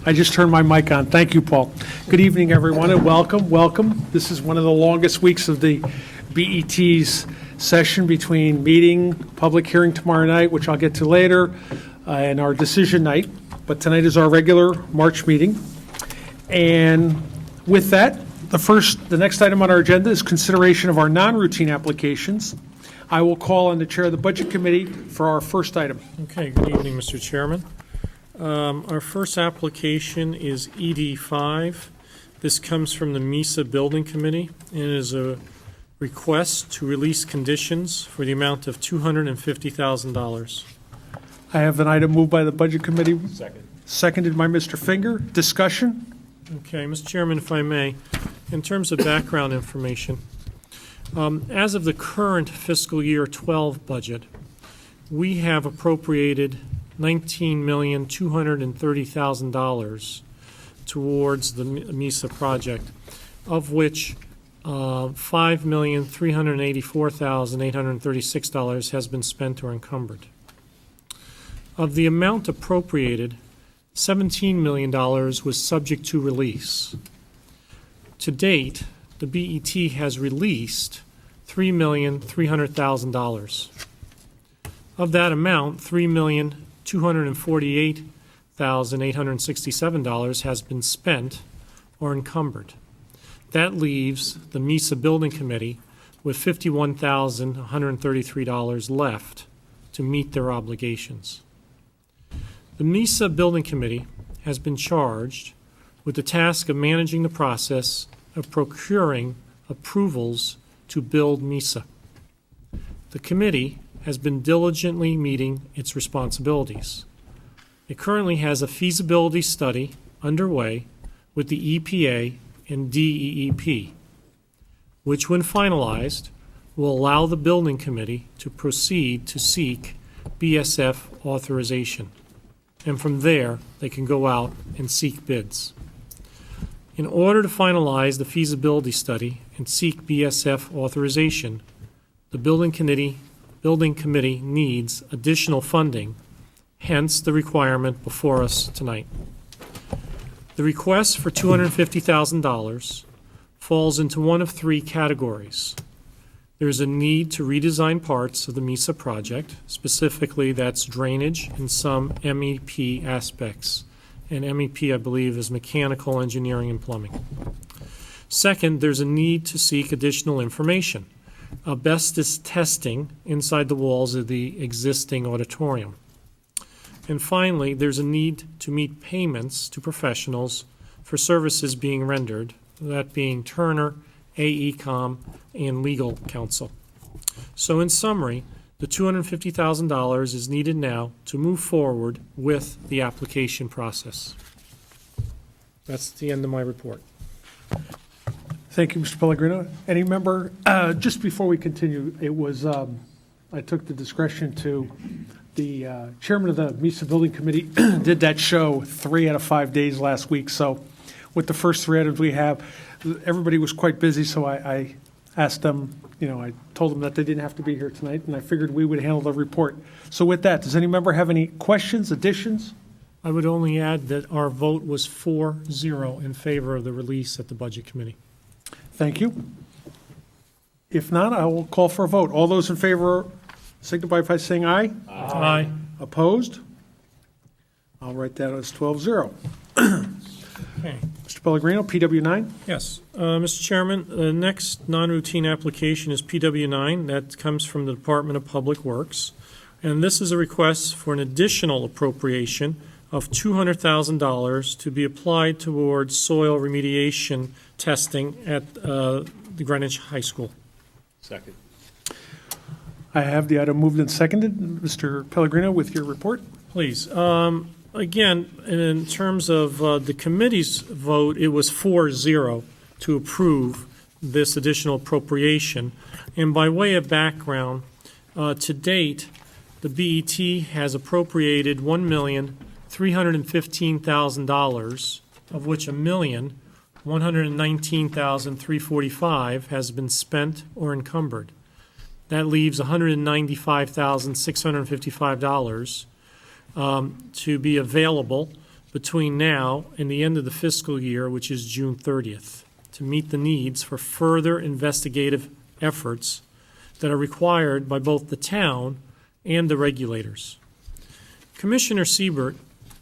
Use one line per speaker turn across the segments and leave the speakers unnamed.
I just turned my mic on. Thank you, Paul. Good evening, everyone, and welcome. Welcome. This is one of the longest weeks of the BET's session between meeting, public hearing tomorrow night, which I'll get to later, and our decision night. But tonight is our regular March meeting. And with that, the next item on our agenda is consideration of our non-routine applications. I will call on the chair of the Budget Committee for our first item.
Okay, good evening, Mr. Chairman. Our first application is ED5. This comes from the MESA Building Committee and is a request to release conditions for the amount of $250,000.
I have an item moved by the Budget Committee.
Second.
Seconded by Mr. Finger. Discussion?
Okay, Mr. Chairman, if I may, in terms of background information, as of the current fiscal year 12 budget, we have appropriated $19,230,000 towards the MESA project, of which $5,384,836 has been spent or encumbered. Of the amount appropriated, $17 million was subject to release. To date, the BET has released $3,300,000. Of that amount, $3,248,867 has been spent or encumbered. That leaves the MESA Building Committee with $51,133 left to meet their obligations. The MESA Building Committee has been charged with the task of managing the process of procuring approvals to build MESA. The committee has been diligently meeting its responsibilities. It currently has a feasibility study underway with the EPA and DEEP, which, when finalized, will allow the building committee to proceed to seek BSF authorization. And from there, they can go out and seek bids. In order to finalize the feasibility study and seek BSF authorization, the building committee needs additional funding, hence the requirement before us tonight. The request for $250,000 falls into one of three categories. There is a need to redesign parts of the MESA project, specifically that's drainage and some MEP aspects. And MEP, I believe, is mechanical engineering and plumbing. Second, there's a need to seek additional information, asbestos testing inside the walls of the existing auditorium. And finally, there's a need to meet payments to professionals for services being rendered, that being Turner, AECom, and legal counsel. So in summary, the $250,000 is needed now to move forward with the application process. That's the end of my report.
Thank you, Mr. Pellegrino. Any member, just before we continue, it was, I took the discretion to, the chairman of the MESA Building Committee did that show 3 out of 5 days last week. So with the first 3 items we have, everybody was quite busy, so I asked them, I told them that they didn't have to be here tonight, and I figured we would handle the report. So with that, does any member have any questions, additions?
I would only add that our vote was 4-0 in favor of the release at the Budget Committee.
Thank you. If not, I will call for a vote. All those in favor signify by saying aye.
Aye.
Opposed? I'll write that as 12-0.
Okay.
Mr. Pellegrino, PW9.
Yes. Mr. Chairman, the next non-routine application is PW9. That comes from the Department of Public Works. And this is a request for an additional appropriation of $200,000 to be applied towards soil remediation testing at the Greenwich High School.
Second.
I have the item moved and seconded. Mr. Pellegrino, with your report.
Please. Again, in terms of the committee's vote, it was 4-0 to approve this additional appropriation. And by way of background, to date, the BET has appropriated $1,315,000, of which $1,119,345 has been spent or encumbered. That leaves $195,655, to be available between now and the end of the fiscal year, which is June 30th, to meet the needs for further investigative efforts that are required by both the town and the regulators. Commissioner Siebert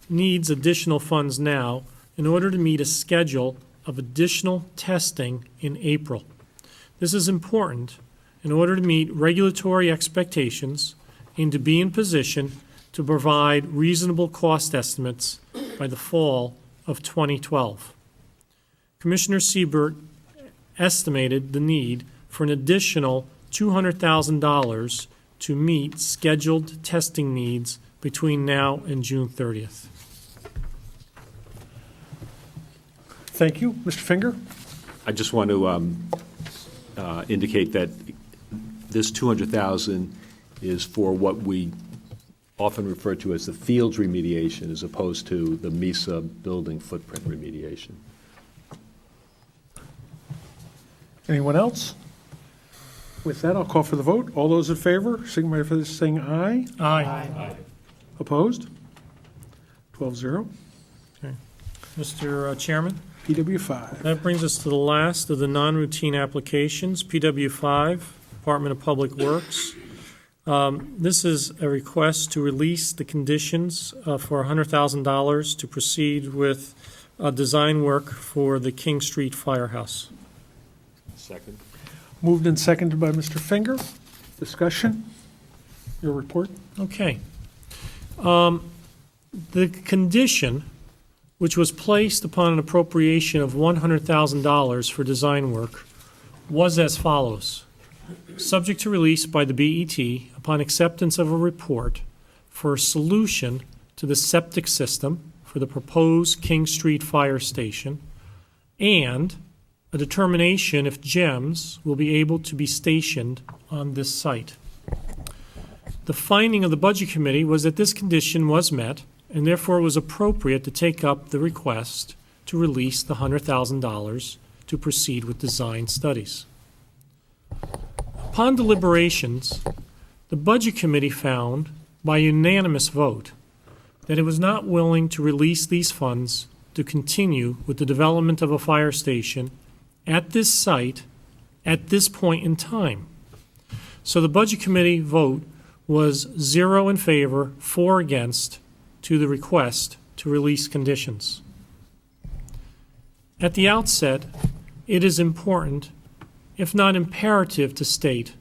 needs additional funds now in order to meet a schedule of additional testing in April. This is important in order to meet regulatory expectations and to be in position to provide reasonable cost estimates by the fall of 2012. Commissioner Siebert estimated the need for an additional $200,000 to meet scheduled testing needs between now and June 30th.
Thank you. Mr. Finger?
I just want to indicate that this $200,000 is for what we often refer to as the fields remediation as opposed to the MISA building footprint remediation.
Anyone else? With that, I'll call for the vote. All those in favor, signify by saying aye.
Aye.
Opposed? 12-0.
Mr. Chairman?
PW 5.
That brings us to the last of the non-routine applications, PW 5, Department of Public Works. This is a request to release the conditions for $100,000 to proceed with design work for the King Street Firehouse.
Second.
Moved and seconded by Mr. Finger. Discussion? Your report?
Okay. The condition, which was placed upon an appropriation of $100,000 for design work, was as follows. Subject to release by the BET upon acceptance of a report for a solution to the septic system for the proposed King Street Fire Station and a determination if GEMS will be able to be stationed on this site. The finding of the Budget Committee was that this condition was met and therefore it was appropriate to take up the request to release the $100,000 to proceed with design studies. Upon deliberations, the Budget Committee found, by unanimous vote, that it was not willing to release these funds to continue with the development of a fire station at this site at this point in time. So the Budget Committee vote was 0 in favor, 4 against, to the request to release conditions. At the outset, it is important, if not imperative, to state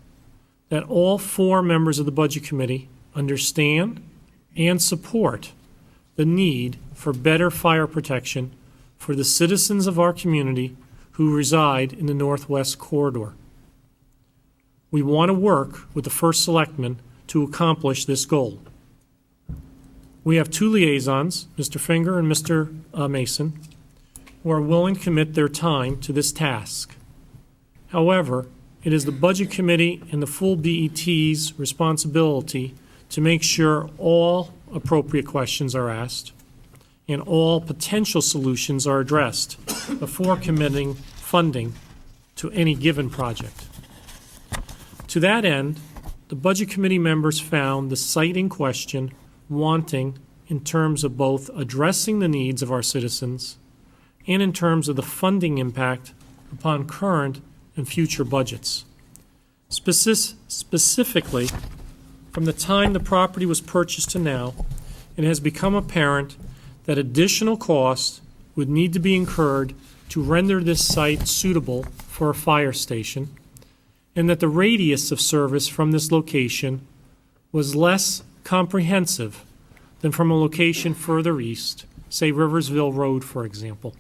that all 4 members of the Budget Committee understand and support the need for better fire protection for the citizens of our community who reside in the Northwest Corridor. We want to work with the First Selectman to accomplish this goal. We have 2 liaisons, Mr. Finger and Mr. Mason, who are willing to commit their time to this task. However, it is the Budget Committee and the full BET's responsibility to make sure all appropriate questions are asked and all potential solutions are addressed before committing funding to any given project. To that end, the Budget Committee members found the site in question wanting in terms of both addressing the needs of our citizens and in terms of the funding impact upon current and future budgets. Specifically, from the time the property was purchased to now, it has become apparent that additional costs would need to be incurred to render this site suitable for a fire station, and that the radius of service from this location was less comprehensive than from a location further east, say Riversville Road, for example.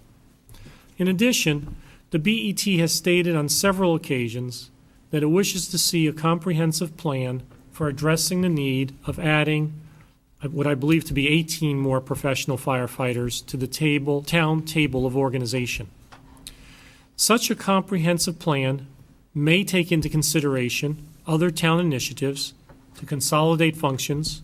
In addition, the BET has stated on several occasions that it wishes to see a comprehensive plan for addressing the need of adding what I believe to be 18 more professional firefighters to the town table of organization. Such a comprehensive plan may take into consideration other town initiatives to consolidate functions,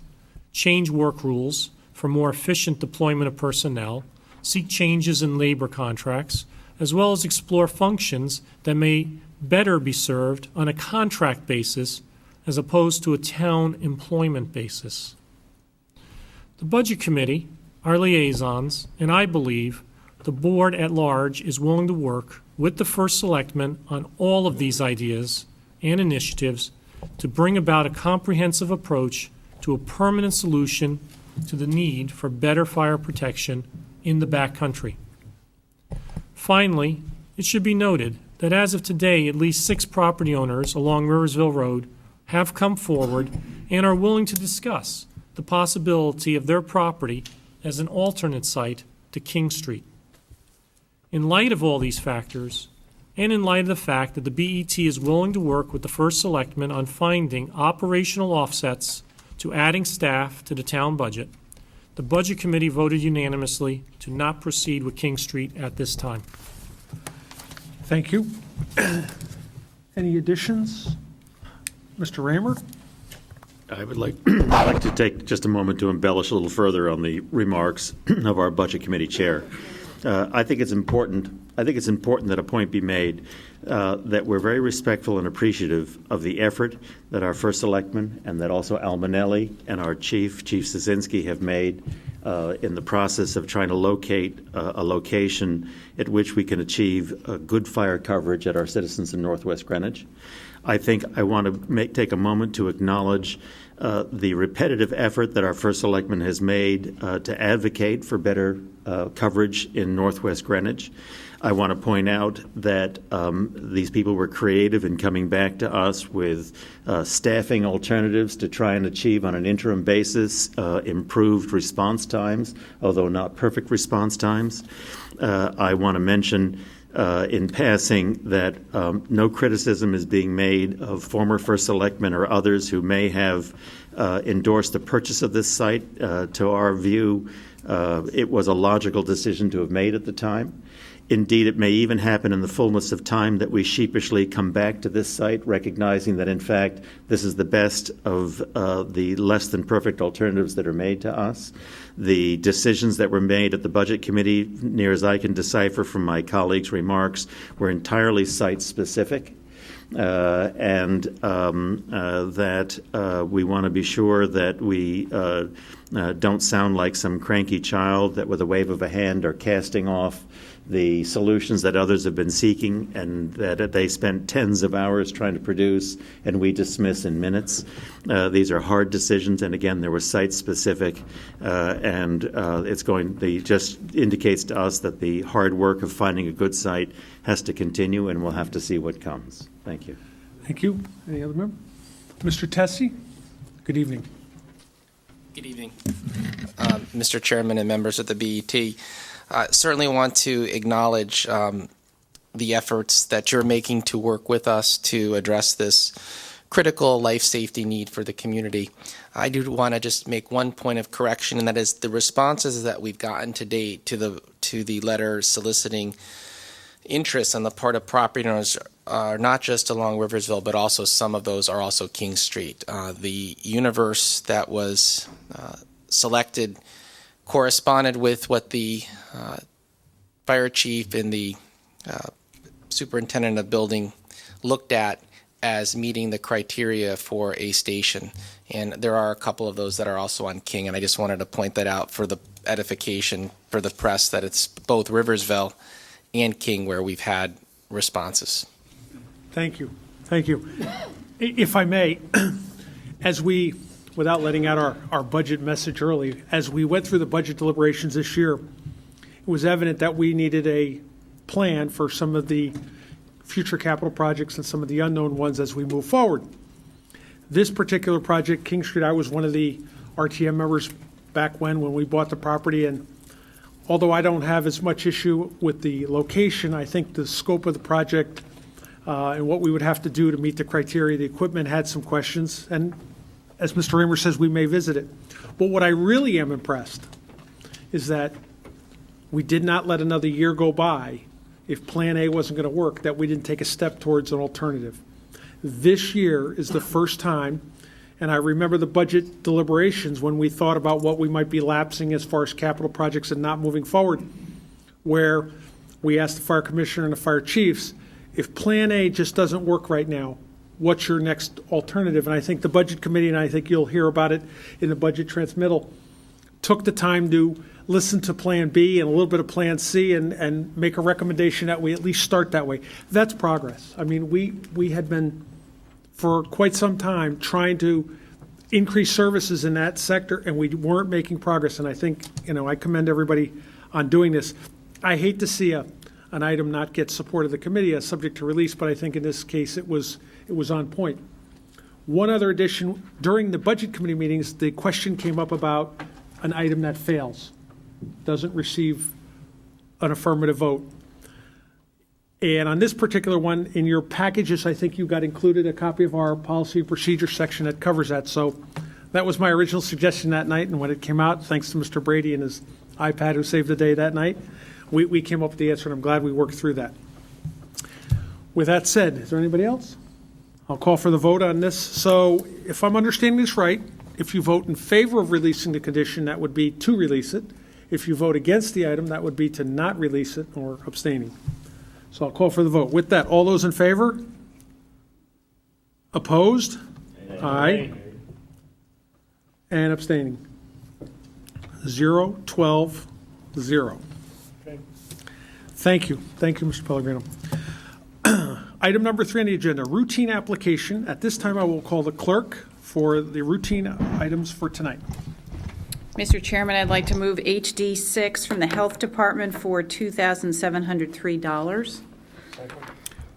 change work rules for more efficient deployment of personnel, seek changes in labor contracts, as well as explore functions that may better be served on a contract basis as opposed to a town employment basis. The Budget Committee, our liaisons, and I believe the board at large is willing to work with the First Selectman on all of these ideas and initiatives to bring about a comprehensive approach to a permanent solution to the need for better fire protection in the backcountry. Finally, it should be noted that as of today, at least 6 property owners along Riversville Road have come forward and are willing to discuss the possibility of their property as an alternate site to King Street. In light of all these factors, and in light of the fact that the BET is willing to work with the First Selectman on finding operational offsets to adding staff to the town budget, the Budget Committee voted unanimously to not proceed with King Street at this time.
Thank you. Any additions? Mr. Raymer?
I would like, I'd like to take just a moment to embellish a little further on the remarks of our Budget Committee Chair. I think it's important that a point be made that we're very respectful and appreciative of the effort that our First Selectman and that also Al Manelli and our Chief Szynski, have made in the process of trying to locate a location at which we can achieve good fire coverage at our citizens in Northwest Greenwich. I think I want to take a moment to acknowledge the repetitive effort that our First Selectman has made to advocate for better coverage in Northwest Greenwich. I want to point out that these people were creative in coming back to us with staffing alternatives to try and achieve on an interim basis improved response times, although not perfect response times. I want to mention in passing that no criticism is being made of former First Selectmen or others who may have endorsed the purchase of this site. To our view, it was a logical decision to have made at the time. Indeed, it may even happen in the fullness of time that we sheepishly come back to this site, recognizing that, in fact, this is the best of the less than perfect alternatives that are made to us. The decisions that were made at the Budget Committee, near as I can decipher from my colleagues' remarks, were entirely site-specific. And that we want to be sure that we don't sound like some cranky child that with a wave of a hand are casting off the solutions that others have been seeking and that they spent tens of hours trying to produce and we dismiss in minutes. These are hard decisions, and again, they were site-specific, and just indicates to us that the hard work of finding a good site has to continue, and we'll have to see what comes. Thank you.
Thank you. Any other member? Mr. Tessie? Good evening.
Good evening, Mr. Chairman and members of the BET. Certainly want to acknowledge the efforts that you're making to work with us to address this critical life safety need for the community. I do want to just make one point of correction, and that is the responses that we've gotten to date to the letter soliciting interest on the part of property owners are not just along Riversville, but also some of those are also King Street. The universe that was selected corresponded with what the fire chief and the superintendent of building looked at as meeting the criteria for a station. And there are a couple of those that are also on King, and I just wanted to point that out for the edification for the press that it's both Riversville and King where we've had responses.
Thank you. Thank you. If I may, as we, without letting out our budget message early, as we went through the budget deliberations this year, it was evident that we needed a plan for some of the future capital projects and some of the unknown ones as we move forward. This particular project, King Street, I was one of the RTM members back when we bought the property, and although I don't have as much issue with the location, I think the scope of the project and what we would have to do to meet the criteria, the equipment had some questions, and as Mr. Raymer says, we may visit it. But what I really am impressed is that we did not let another year go by if Plan A wasn't going to work, that we didn't take a step towards an alternative. This year is the first time, and I remember the budget deliberations when we thought about what we might be lapsing as far as capital projects and not moving forward, where we asked the fire commissioner and the fire chiefs, if Plan A just doesn't work right now, what's your next alternative? And I think the budget committee, and I think you'll hear about it in the budget transmittal, took the time to listen to Plan B and a little bit of Plan C and make a recommendation that we at least start that way. That's progress. I mean, we had been, for quite some time, trying to increase services in that sector, and we weren't making progress. And I think, I commend everybody on doing this. I hate to see an item not get support of the committee as subject to release, but I think in this case it was on point. One other addition, during the Budget Committee meetings, the question came up about an item that fails, doesn't receive an affirmative vote. And on this particular one, in your packages, I think you got included a copy of our policy and procedure section that covers that. So that was my original suggestion that night, and when it came out, thanks to Mr. Brady and his iPad who saved the day that night, we came up with the answer, and I'm glad we worked through that. With that said, is there anybody else? I'll call for the vote on this. So if I'm understanding this right, if you vote in favor of releasing the condition, that would be to release it. If you vote against the item, that would be to not release it or abstaining. So I'll call for the vote. With that, all those in favor? Opposed? Aye. And abstaining? 0, 12, 0. Thank you. Thank you, Mr. Pellegrino. Item number 3 on the agenda, routine application. At this time, I will call the clerk for the routine items for tonight.
Mr. Chairman, I'd like to move HD 6 from the Health Department for $2,703.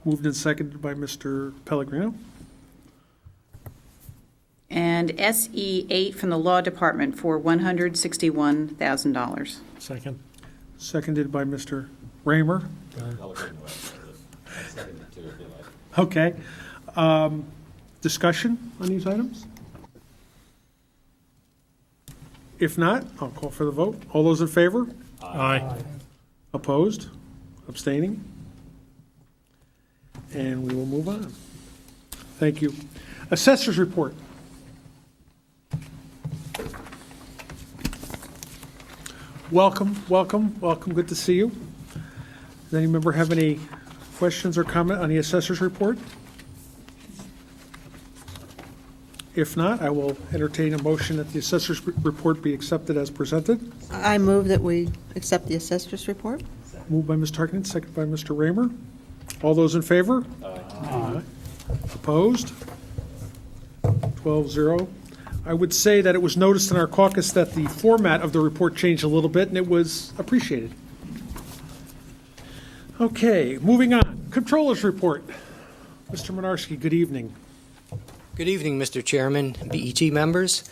Moved and seconded by Mr. Pellegrino.
And SE 8 from the Law Department for $161,000.
Second.
Seconded by Mr. Raymer. Okay. Discussion on these items? If not, I'll call for the vote. All those in favor?
Aye.
Opposed? Abstaining? And we will move on. Thank you. Assessors report. Welcome, welcome, welcome. Good to see you. Does any member have any questions or comment on the assessors report? If not, I will entertain a motion that the assessors report be accepted as presented.
I move that we accept the assessor's report.
Moved by Ms. Tarkinen, seconded by Mr. Raymer. All those in favor? Aye. Opposed? 12-0. I would say that it was noticed in our caucus that the format of the report changed a little bit, and it was appreciated. Okay, moving on. Controller's report. Mr. Minarski, good evening.
Good evening, Mr. Chairman, BET members.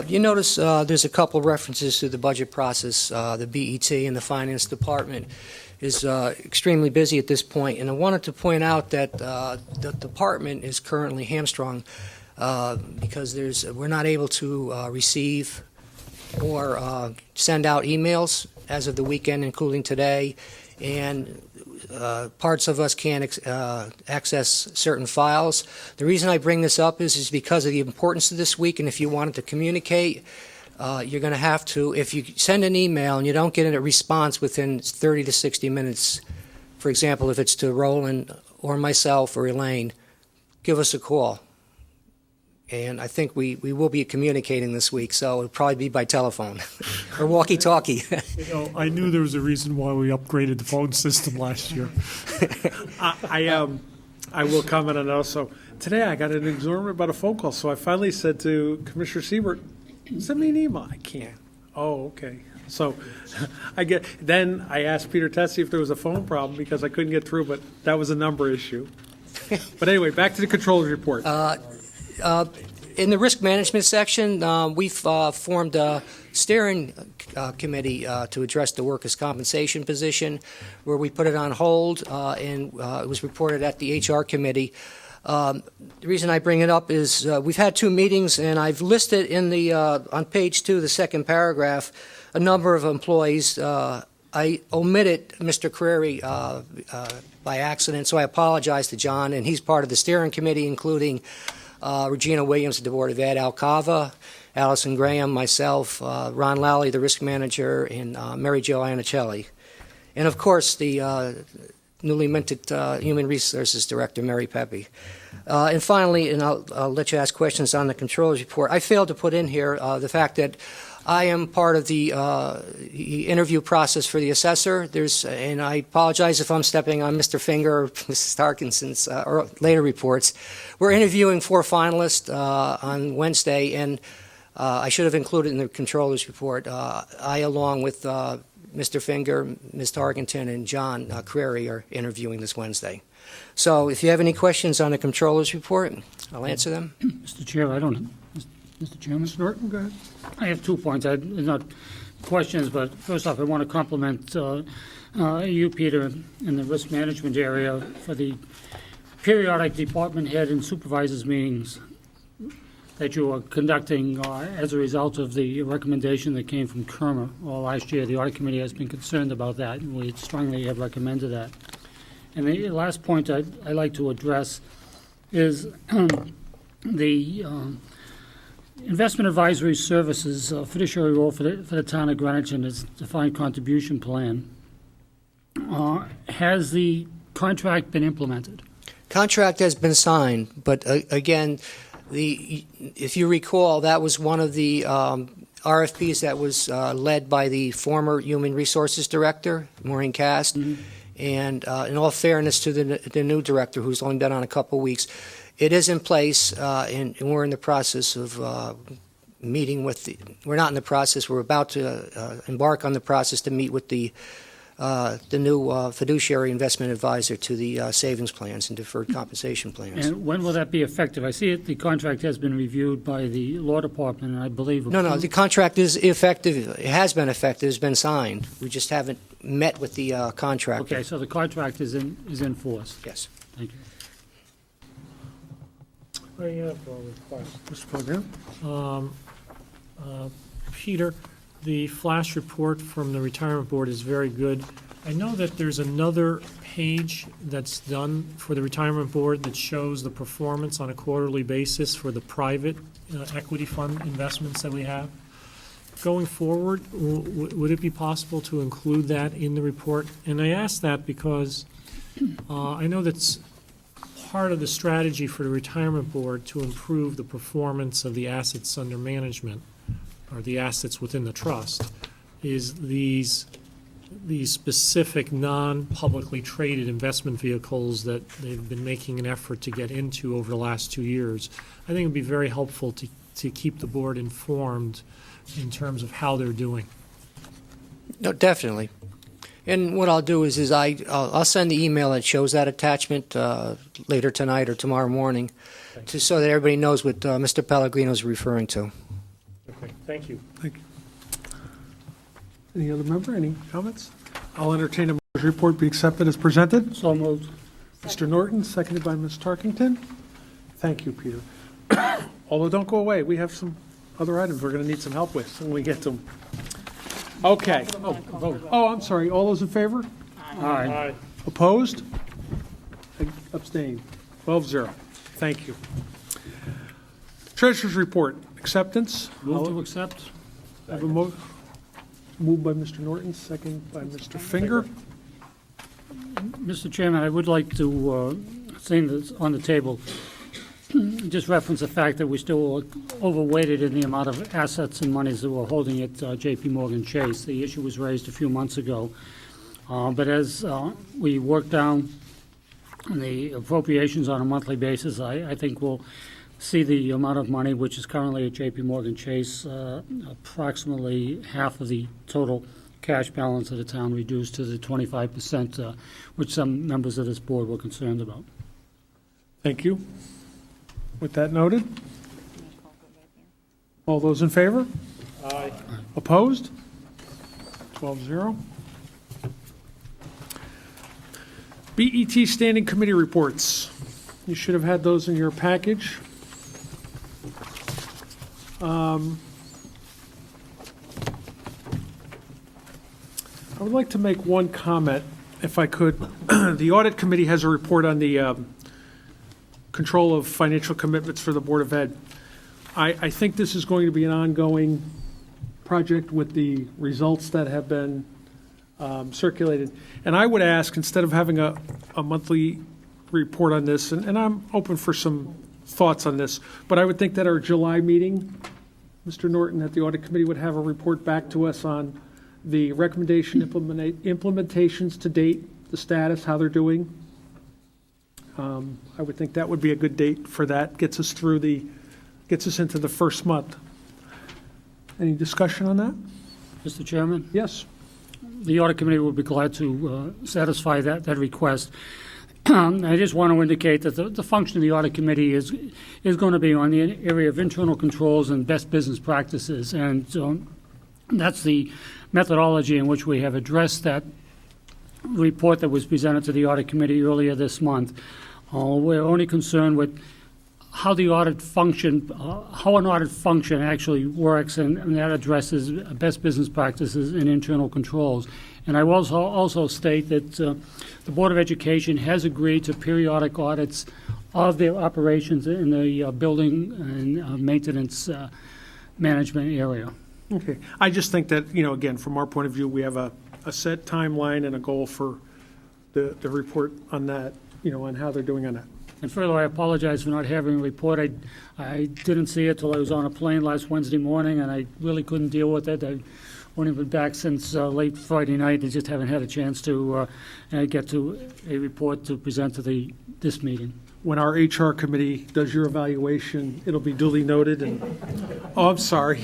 You notice there's a couple references to the budget process. The BET and the Finance Department is extremely busy at this point, and I wanted to point out that the department is currently hamstrung because we're not able to receive or send out emails as of the weekend, including today, and parts of us can't access certain files. The reason I bring this up is because of the importance of this week, and if you wanted to communicate, you're going to have to, if you send an email and you don't get a response within 30 to 60 minutes, for example, if it's to Roland or myself or Elaine, give us a call. And I think we will be communicating this week, so it'll probably be by telephone or walkie-talkie.
I knew there was a reason why we upgraded the phone system last year.
I will comment on that also. Today I got an exorbitant about a phone call, so I finally said to Commissioner Siebert, send me an email. I can't. Oh, okay. So then I asked Peter Tessie if there was a phone problem because I couldn't get through, but that was a number issue. But anyway, back to the controller's report.
In the risk management section, we've formed a steering committee to address the workers' compensation position, where we put it on hold, and it was reported at the HR committee. The reason I bring it up is we've had 2 meetings, and I've listed in the on page 2, the second paragraph, a number of employees. I omitted Mr. Crary by accident, so I apologize to John, and he's part of the steering committee, including Regina Williams, the Board of Ed, Al Cava, Allison Graham, myself, Ron Lally, the risk manager, and Mary Jo Iannicelli. And, of course, the newly minted Human Resources Director, Mary Pepe. And finally, and I'll let you ask questions on the controllers report, I failed to put in here the fact that I am part of the interview process for the assessor. And I apologize if I'm stepping on Mr. Finger or Mrs. Tarkinson's later reports. We're interviewing 4 finalists on Wednesday, and I should have included in the controller's report. I, along with Mr. Finger, Ms. Tarkenton, and John Crary, are interviewing this Wednesday. So if you have any questions on the controller's report, I'll answer them.
Mr. Chair, Mr. Chairman?
Mr. Norton, go ahead.
I have 2 points. They're not questions, but first off, I want to compliment you, Peter, in the risk management area for the periodic department head and supervisors meetings that you are conducting as a result of the recommendation that came from Kermer last year. The audit committee has been concerned about that, and we strongly have recommended that. And the last point I'd like to address is the investment advisory services fiduciary role for the town of Greenwich and its defined contribution plan. Has the contract been implemented?
Contract has been signed, but again, if you recall, that was one of the RFPs that was led by the former Human Resources Director, Maureen Cast. Mm-hmm. And in all fairness to the new director, who's only been on a couple weeks, it is in place, and we're in the process of meeting with we're not in the process, we're about to embark on the process to meet with the new fiduciary investment advisor to the savings plans and deferred compensation plans.
And when will that be effective? I see the contract has been reviewed by the law department, and I believe...
No, the contract is effective. It has been effective. It's been signed. We just haven't met with the contractor.
Okay, so the contract is in force?
Yes.
Thank you.
I have a request.
Mr. Program?
Peter, the flash report from the retirement board is very good. I know that there's another page that's done for the retirement board that shows the performance on a quarterly basis for the private equity fund investments that we have. Going forward, would it be possible to include that in the report? And I ask that because I know that's part of the strategy for the retirement board to improve the performance of the assets under management, or the assets within the trust, is these specific non-publicly traded investment vehicles that they've been making an effort to get into over the last 2 years. I think it would be very helpful to keep the board informed in terms of how they're doing.
No, definitely. And what I'll do is I'll send the email that shows that attachment later tonight or tomorrow morning, so that everybody knows what Mr. Pellegrino is referring to.
Okay, thank you.
Thank you. Any other member, any comments? I'll entertain a motion report be accepted as presented.
So moved.
Mr. Norton, seconded by Ms. Tarkington. Thank you, Peter. Although, don't go away. We have some other items we're going to need some help with when we get to them. Okay. Oh, I'm sorry. All those in favor?
Aye.
Opposed? Abstained. 12-0. Thank you. Treasurer's report. Acceptance.
Move to accept.
I have a moved by Mr. Norton, second by Mr. Finger.
Mr. Chairman, I would like to say this on the table, just reference the fact that we still overweighted in the amount of assets and monies that we're holding at J.P. Morgan Chase. The issue was raised a few months ago, but as we work down the appropriations on a monthly basis, I think we'll see the amount of money which is currently at J.P. Morgan Chase, approximately half of the total cash balance of the town reduced to the 25%, which some members of this board were concerned about.
Thank you. With that noted, all those in favor?
Aye.
Opposed? 12-0. BET Standing Committee reports. You should have had those in your package. I would like to make one comment, if I could. The Audit Committee has a report on the control of financial commitments for the Board of Ed. I think this is going to be an ongoing project with the results that have been circulated. And I would ask, instead of having a monthly report on this, and I'm open for some thoughts on this, but I would think that our July meeting Mr. Norton, that the audit committee would have a report back to us on the recommendation implementations to date, the status, how they're doing. I would think that would be a good date for that. Gets us into the first month. Any discussion on that?
Mr. Chairman,
Yes.
the audit committee will be glad to satisfy that request. I just want to indicate that the function of the audit committee is going to be on the area of internal controls and best business practices, and that's the methodology in which we have addressed that report that was presented to the audit committee earlier this month. We're only concerned with how the audit function, how an audit function actually works, and that addresses best business practices and internal controls. And I will also state that the Board of Education has agreed to periodic audits of their operations in the building and maintenance management area.
Okay. I just think that, again, from our point of view, we have a set timeline and a goal for the report on that, on how they're doing on that.
And further, I apologize for not having a report. I didn't see it till I was on a plane last Wednesday morning, and I really couldn't deal with it. I only been back since late Friday night. I just haven't had a chance to get to a report to present to this meeting.
When our HR committee does your evaluation, it'll be duly noted and, oh, I'm sorry.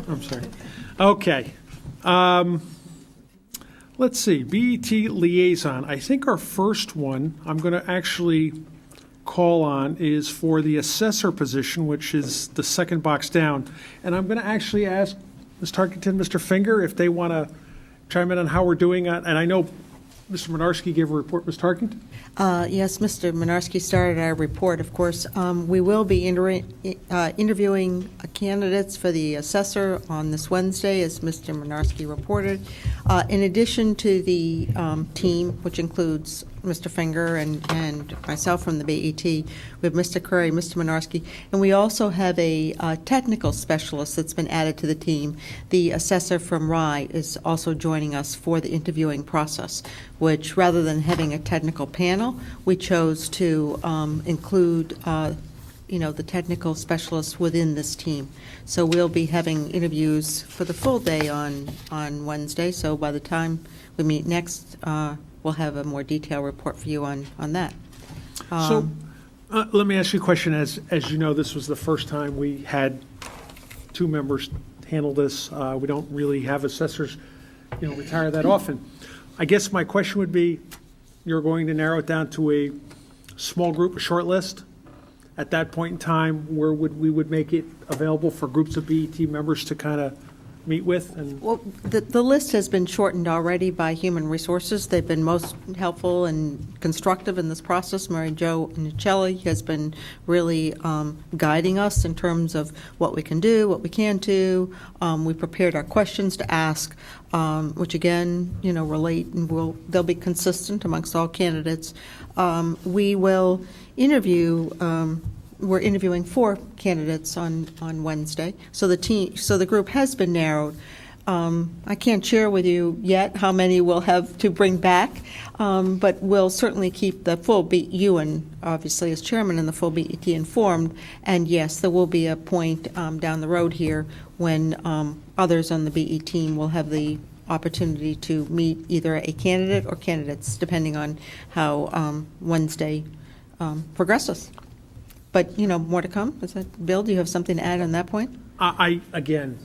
I'm sorry. Okay. Let's see, BET liaison. I think our first one I'm going to actually call on is for the assessor position, which is the second box down. And I'm going to actually ask Ms. Tarkington, Mr. Finger, if they want to chime in on how we're doing. And I know Mr. Minarski gave a report. Ms. Tarkington?
Yes, Mr. Minarski started our report, of course. We will be interviewing candidates for the assessor on this Wednesday, as Mr. Minarski reported. In addition to the team, which includes Mr. Finger and myself from the BET, we have Mr. Curry, Mr. Minarski, and we also have a technical specialist that's been added to the team. The assessor from Rye is also joining us for the interviewing process, which rather than having a technical panel, we chose to include the technical specialists within this team. So we'll be having interviews for the full day on Wednesday. So by the time we meet next, we'll have a more detailed report for you on that.
So let me ask you a question. As you know, this was the first time we had two members handle this. We don't really have assessors, retire that often. I guess my question would be, you're going to narrow it down to a small group, a short list? At that point in time, where we would make it available for groups of BET members to kind of meet with? And
Well, the list has been shortened already by Human Resources. They've been most helpful and constructive in this process. Mary Jo Nicelli has been really guiding us in terms of what we can do, what we can't do. We prepared our questions to ask, which again, relate and they'll be consistent amongst all candidates. We will interview. We're interviewing 4 candidates on Wednesday, so the group has been narrowed. I can't share with you yet how many we'll have to bring back, but we'll certainly keep the full you and obviously as chairman and the full BET informed. And yes, there will be a point down the road here when others on the BET team will have the opportunity to meet either a candidate or candidates, depending on how Wednesday progresses. But, more to come. Is that, Bill, do you have something to add on that point?
I again,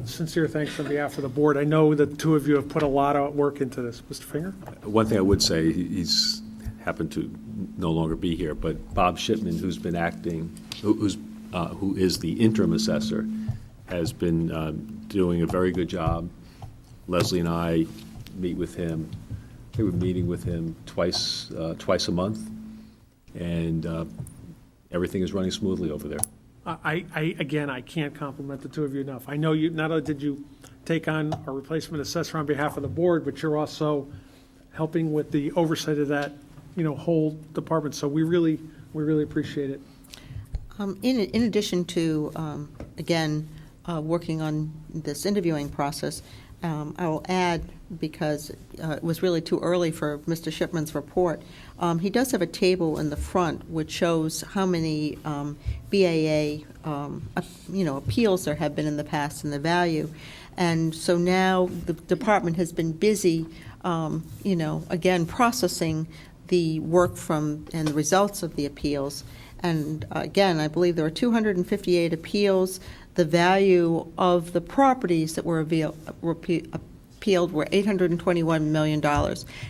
sincere thanks on behalf of the board. I know that the two of you have put a lot of work into this. Mr. Finger?
One thing I would say, he's happened to no longer be here, but Bob Shipman, who's been acting, who is the interim assessor, has been doing a very good job. Leslie and I meet with him. I think we're meeting with him twice a month, and everything is running smoothly over there.
I can't compliment the two of you enough. I know you, not only did you take on a replacement assessor on behalf of the board, but you're also helping with the oversight of that, whole department. So we really appreciate it.
In addition to, again, working on this interviewing process, I will add, because it was really too early for Mr. Shipman's report, he does have a table in the front which shows how many BAA, appeals there have been in the past and the value. And so now the department has been busy, again, processing the work from and the results of the appeals. And again, I believe there were 258 appeals. The value of the properties that were appealed were $821 million.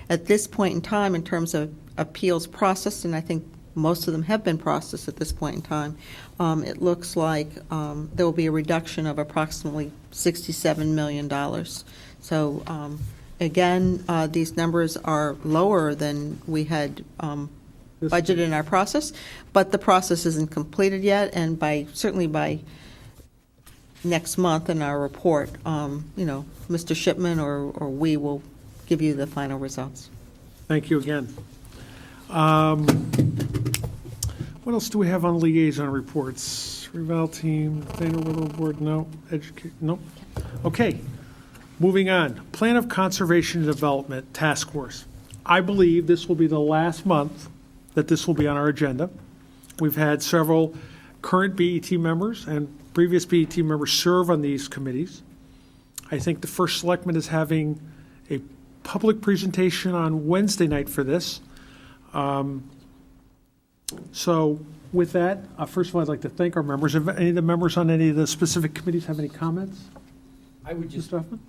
At this point in time, in terms of appeals processed, and I think most of them have been processed at this point in time, it looks like there will be a reduction of approximately $67 million. So again, these numbers are lower than we had budgeted in our process, but the process isn't completed yet, and certainly by next month in our report, Mr. Shipman or we will give you the final results.
Thank you again. What else do we have on liaison reports? Reval team, Thaner Willow Board, no. Nope. Okay, moving on. Plan of Conservation and Development Task Force. I believe this will be the last month that this will be on our agenda. We've had several current BET members and previous BET members serve on these committees. I think the first selectman is having a public presentation on Wednesday night for this. So with that, first of all, I'd like to thank our members. If any of the members on any of the specific committees have any comments?
I would just
Mr. Huffman?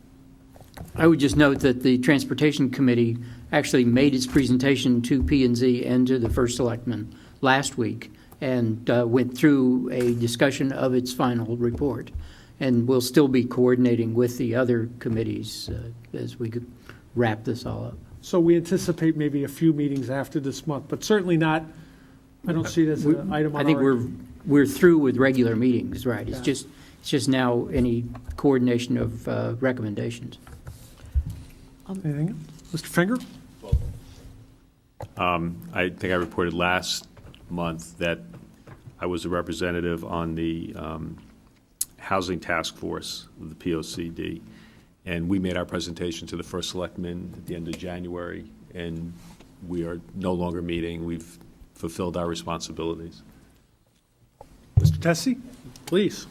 I would just note that the Transportation Committee actually made its presentation to P&Z and to the First Selectman last week and went through a discussion of its final report. And we'll still be coordinating with the other committees as we could wrap this all up.
So we anticipate maybe a few meetings after this month, but certainly not, I don't see it as an item on
I think
our...
we're through with regular meetings, right? It's just now any coordination of recommendations.
Anything else? Mr. Finger?
I think I reported last month that I was a representative on the Housing Task Force of the POCD, and we made our presentation to the First Selectman at the end of January, and we are no longer meeting. We've fulfilled our responsibilities.
Mr. Tessie, please.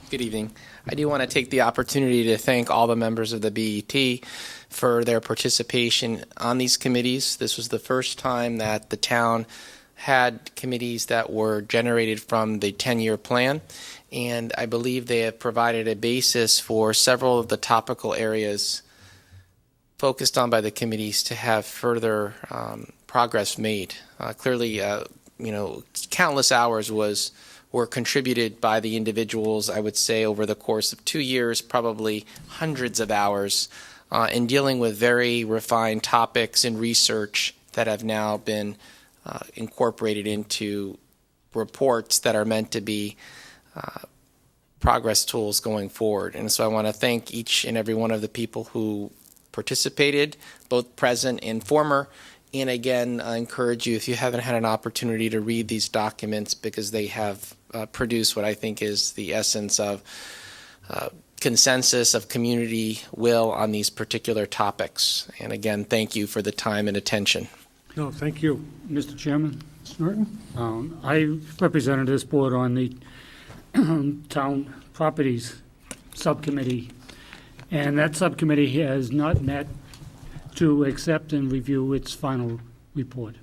Good evening. I do want to take the opportunity to thank all the members of the BET for their participation on these committees. This was the first time that the town had committees that were generated from the 10-year plan, and I believe they have provided a basis for several of the topical areas focused on by the committees to have further progress made. Clearly, countless hours were contributed by the individuals, I would say, over the course of 2 years, probably hundreds of hours, in dealing with very refined topics and research that have now been incorporated into reports that are meant to be progress tools going forward. And so I want to thank each and every one of the people who participated, both present and former. And again, I encourage you, if you haven't had an opportunity to read these documents, because they have produced what I think is the essence of consensus of community will on these particular topics. And again, thank you for the time and attention.
No, thank you.
Mr. Chairman,
Mr. Norton?
I represented this board on the Town Properties Subcommittee, and that subcommittee has not met to accept and review its final report.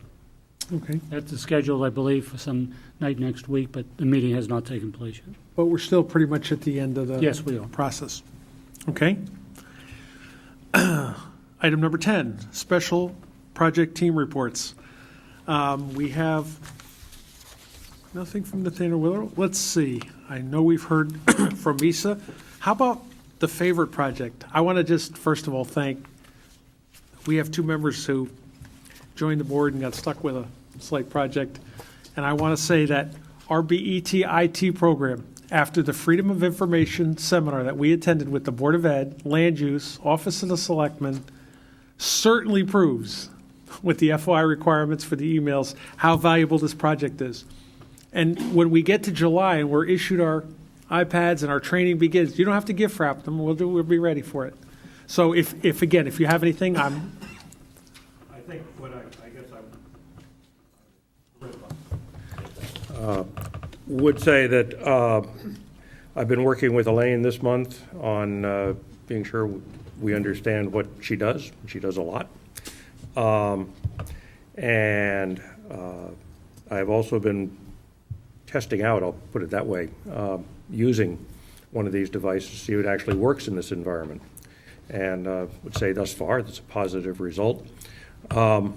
Okay,
That's scheduled, I believe, for some night next week, but the meeting has not taken place yet.
but we're still pretty much at the end of the
Yes, we are.
process. Okay. Item number 10, special project team reports. We have nothing from the Thaner Willow. Let's see. I know we've heard from Misa. How about the favorite project? I want to just, first of all, we have two members who joined the board and got stuck with a slight project. And I want to say that our BET IT program, after the Freedom of Information seminar that we attended with the Board of Ed, Land Use, Office of the Selectmen, certainly proves with the FOI requirements for the emails how valuable this project is. And when we get to July and we're issued our iPads and our training begins. You don't have to gift wrap them. We'll be ready for it. So if you have anything, I think what I guess
Would say that I've been working with Elaine this month on being sure we understand what she does. She does a lot. And I've also been testing out, I'll put it that way, using one of these devices to see if it actually works in this environment. And would say thus far it's a positive result. And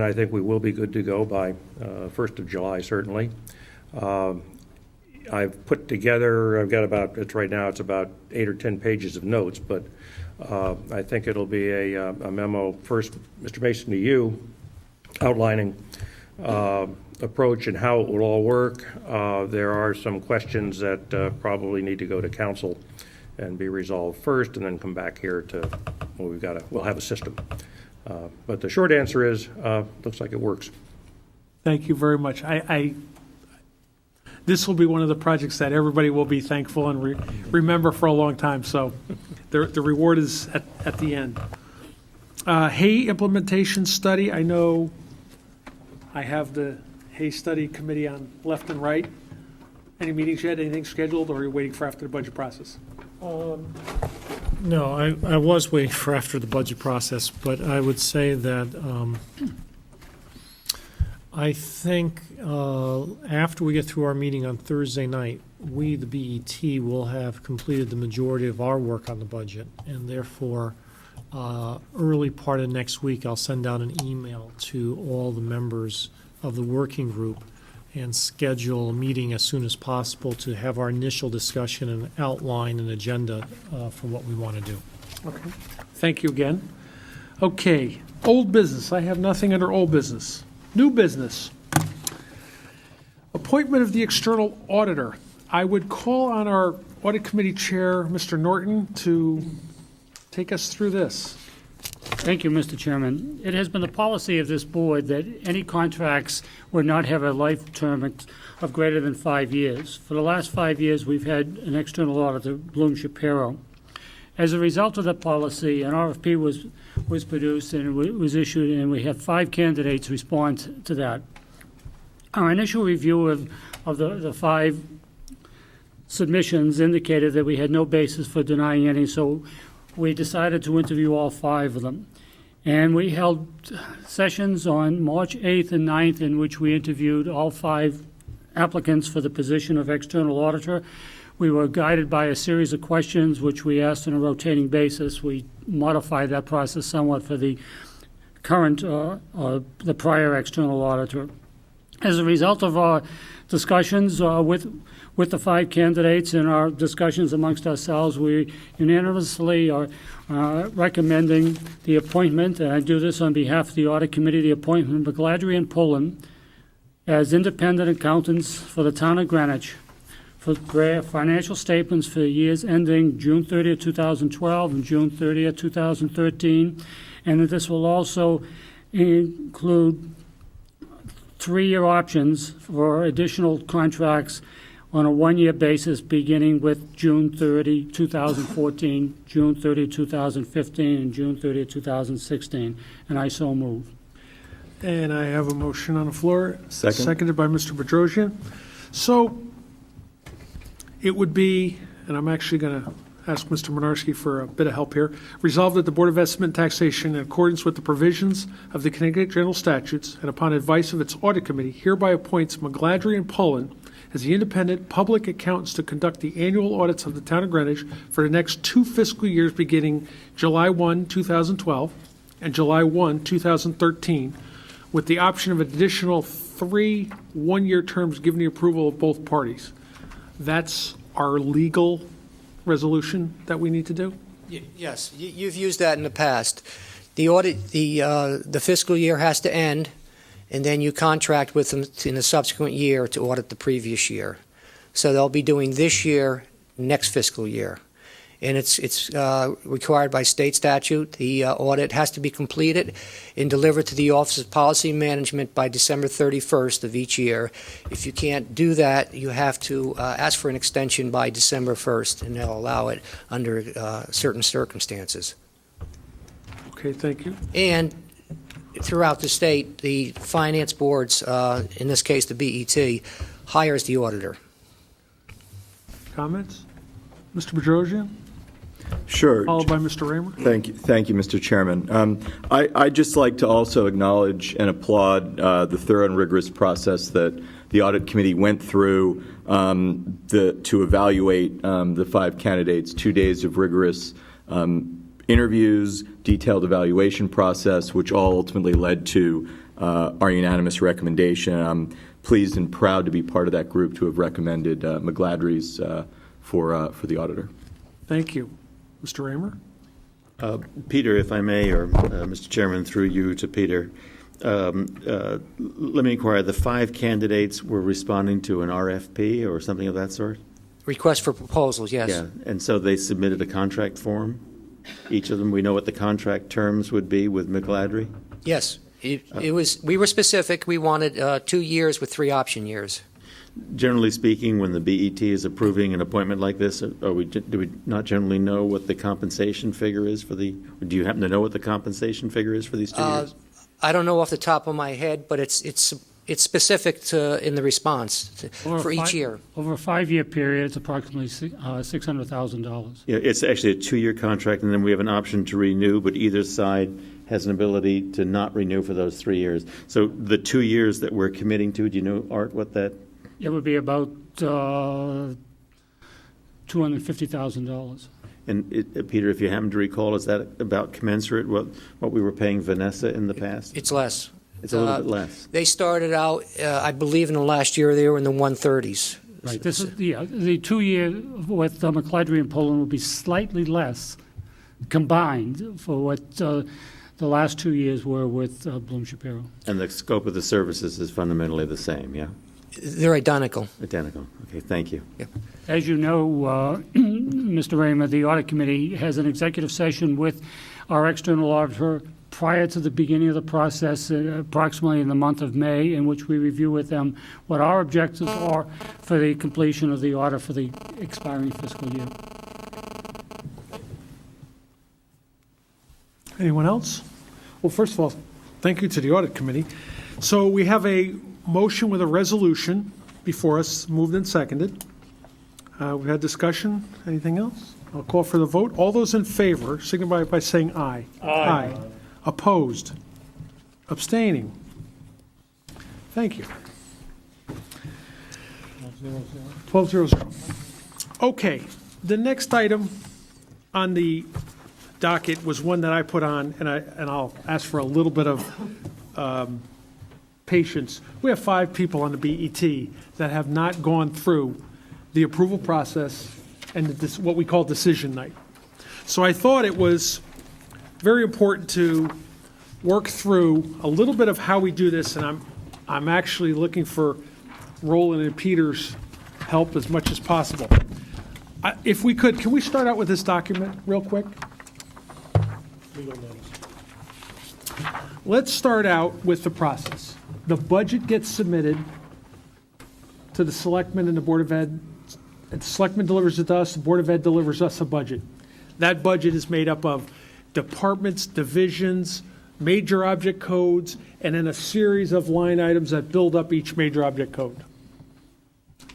I think we will be good to go by 1st of July, certainly. I've put together, I've got about, right now it's about 8 or 10 pages of notes, but I think it'll be a memo, first, Mr. Mason, to you, outlining approach and how it will all work. There are some questions that probably need to go to council and be resolved first, and then come back here to, well, we'll have a system. But the short answer is, looks like it works.
Thank you very much. This will be one of the projects that everybody will be thankful and remember for a long time. So the reward is at the end. Hay implementation study. I know I have the Hay study committee on left and right. Any meetings yet? Anything scheduled, or are you waiting for after the budget process?
No, I was waiting for after the budget process, but I would say that I think after we get through our meeting on Thursday night, we, the BET, will have completed the majority of our work on the budget, and therefore, early part of next week, I'll send out an email to all the members of the working group and schedule a meeting as soon as possible to have our initial discussion and outline an agenda for what we want to do.
Okay. Thank you again. Okay, old business. I have nothing under old business. New business. Appointment of the external auditor. I would call on our audit committee chair, Mr. Norton, to take us through this.
Thank you, Mr. Chairman. It has been the policy of this board that any contracts would not have a life term of greater than 5 years. For the last 5 years, we've had an external auditor, Bloom Shapiro. As a result of that policy, an RFP was produced and it was issued, and we had 5 candidates respond to that. Our initial review of the 5 submissions indicated that we had no basis for denying any, so we decided to interview all 5 of them. And we held sessions on March 8th and 9th in which we interviewed all 5 applicants for the position of external auditor. We were guided by a series of questions which we asked on a rotating basis. We modified that process somewhat for the current, the prior external auditor. As a result of our discussions with the 5 candidates and our discussions amongst ourselves, we unanimously are recommending the appointment, and I do this on behalf of the Audit Committee, the appointment of McGladrey and Pullen as independent accountants for the town of Greenwich for financial statements for the years ending June 30th, 2012 and June 30th, 2013, and that this will also include 3-year options for additional contracts on a 1-year basis beginning with June 30, 2014, June 30, 2015, and June 30, 2016. And I so move.
And I have a motion on the floor.
Second.
Seconded by Mr. Bedrosian. So it would be, and I'm actually going to ask Mr. Menarski for a bit of help here, resolved that the Board of Estimate and Taxation, in accordance with the provisions of the Connecticut General Statutes and upon advice of its Audit Committee, hereby appoints McGladrey and Pullen as the independent public accountants to conduct the annual audits of the town of Greenwich for the next 2 fiscal years beginning July 1, 2012 and July 1, 2013, with the option of additional 3 one-year terms given the approval of both parties. That's our legal resolution that we need to do?
Yes, you've used that in the past. The audit, the fiscal year has to end, and then you contract with them in the subsequent year to audit the previous year. So they'll be doing this year, next fiscal year. and it's required by state statute. The audit has to be completed and delivered to the Office of Policy Management by December 31st of each year. If you can't do that, you have to ask for an extension by December 1st, and they'll allow it under certain circumstances.
Okay, thank you.
And throughout the state, the finance boards, in this case the BET, hires the auditor.
Comments? Mr. Bedrosian,
Sure.
followed by Mr. Raymer.
Thank you, Mr. Chairman. I'd just like to also acknowledge and applaud the thorough and rigorous process that the Audit Committee went through to evaluate the 5 candidates, 2 days of rigorous interviews, detailed evaluation process, which all ultimately led to our unanimous recommendation. I'm pleased and proud to be part of that group to have recommended McGladrey's for the auditor.
Thank you. Mr. Raymer?
Peter, if I may, or Mr. Chairman, through you to Peter, let me inquire, the 5 candidates were responding to an RFP or something of that sort?
Request for proposals, yes.
Yeah, and so they submitted a contract form? Each of them, we know what the contract terms would be with McGladrey?
Yes. It was. We were specific. We wanted 2 years with 3 option years.
Generally speaking, when the BET is approving an appointment like this, do we not generally know what the compensation figure is for the, or do you happen to know what the compensation figure is for these 2 years?
I don't know off the top of my head, but it's specific to in the response for each year.
Over a 5-year period, it's approximately $600,000.
Yeah, it's actually a 2-year contract, and then we have an option to renew, but either side has an ability to not renew for those 3 years. So the 2 years that we're committing to, do you know, Art, what that?
It would be about $250,000.
And Peter, if you happen to recall, is that about commensurate what we were paying Vanessa in the past?
It's less.
It's a little bit less.
They started out, I believe, in the last year they were in the 130s.
Right. This is the 2 year with McGladrey and Poland would be slightly less combined for what the last 2 years were with Bloom Shapiro.
And the scope of the services is fundamentally the same, yeah?
They're identical.
Identical. Okay, thank you.
Yeah.
As you know, Mr. Raymer, the Audit Committee has an executive session with our external auditor prior to the beginning of the process, approximately in the month of May, in which we review with them what our objectives are for the completion of the audit for the expiring fiscal year.
Anyone else? Well, first of all, thank you to the Audit Committee. So we have a motion with a resolution before us, moved and seconded. We've had discussion. Anything else? I'll call for the vote. All those in favor signify by saying aye. Aye. Opposed? Abstaining? Thank you. 1200. Okay, the next item on the docket was one that I put on, and I'll ask for a little bit of patience. We have 5 people on the BET that have not gone through the approval process and what we call decision night. So I thought it was very important to work through a little bit of how we do this, and I'm actually looking for Roland and Peter's help as much as possible. If we could, can we start out with this document real quick? Let's start out with the process. The budget gets submitted to the selectmen and the Board of Ed. The selectmen delivers it to us, the Board of Ed delivers us a budget. That budget is made up of departments, divisions, major object codes, and then a series of line items that build up each major object code.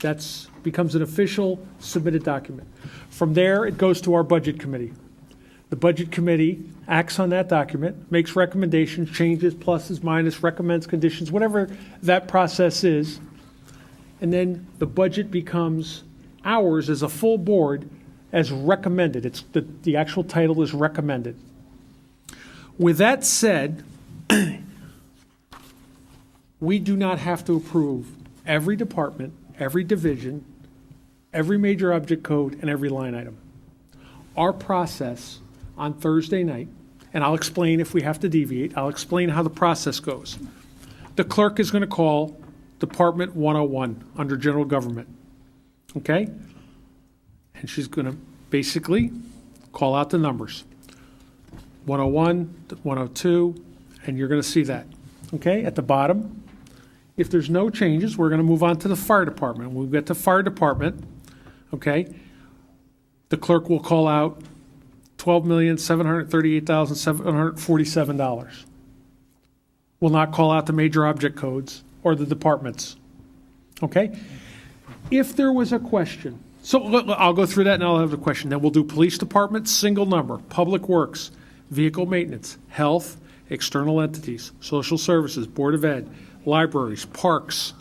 That becomes an official submitted document. From there, it goes to our budget committee. The budget committee acts on that document, makes recommendations, changes, pluses, minus, recommends conditions, whatever that process is. And then the budget becomes ours as a full board as recommended. It's the actual title is recommended. With that said, we do not have to approve every department, every division, every major object code, and every line item. Our process on Thursday night, and I'll explain if we have to deviate, I'll explain how the process goes. The clerk is going to call Department 101 under General Government, okay? And she's going to basically call out the numbers. 101, 102, and you're going to see that. Okay, at the bottom, if there's no changes, we're going to move on to the fire department. When we get to fire department, okay, the clerk will call out $12,738,747. Will not call out the major object codes or the departments. Okay? If there was a question, so I'll go through that and I'll have a question. Then we'll do police department, single number, public works, vehicle maintenance, health, external entities, social services, Board of Ed, libraries, parks.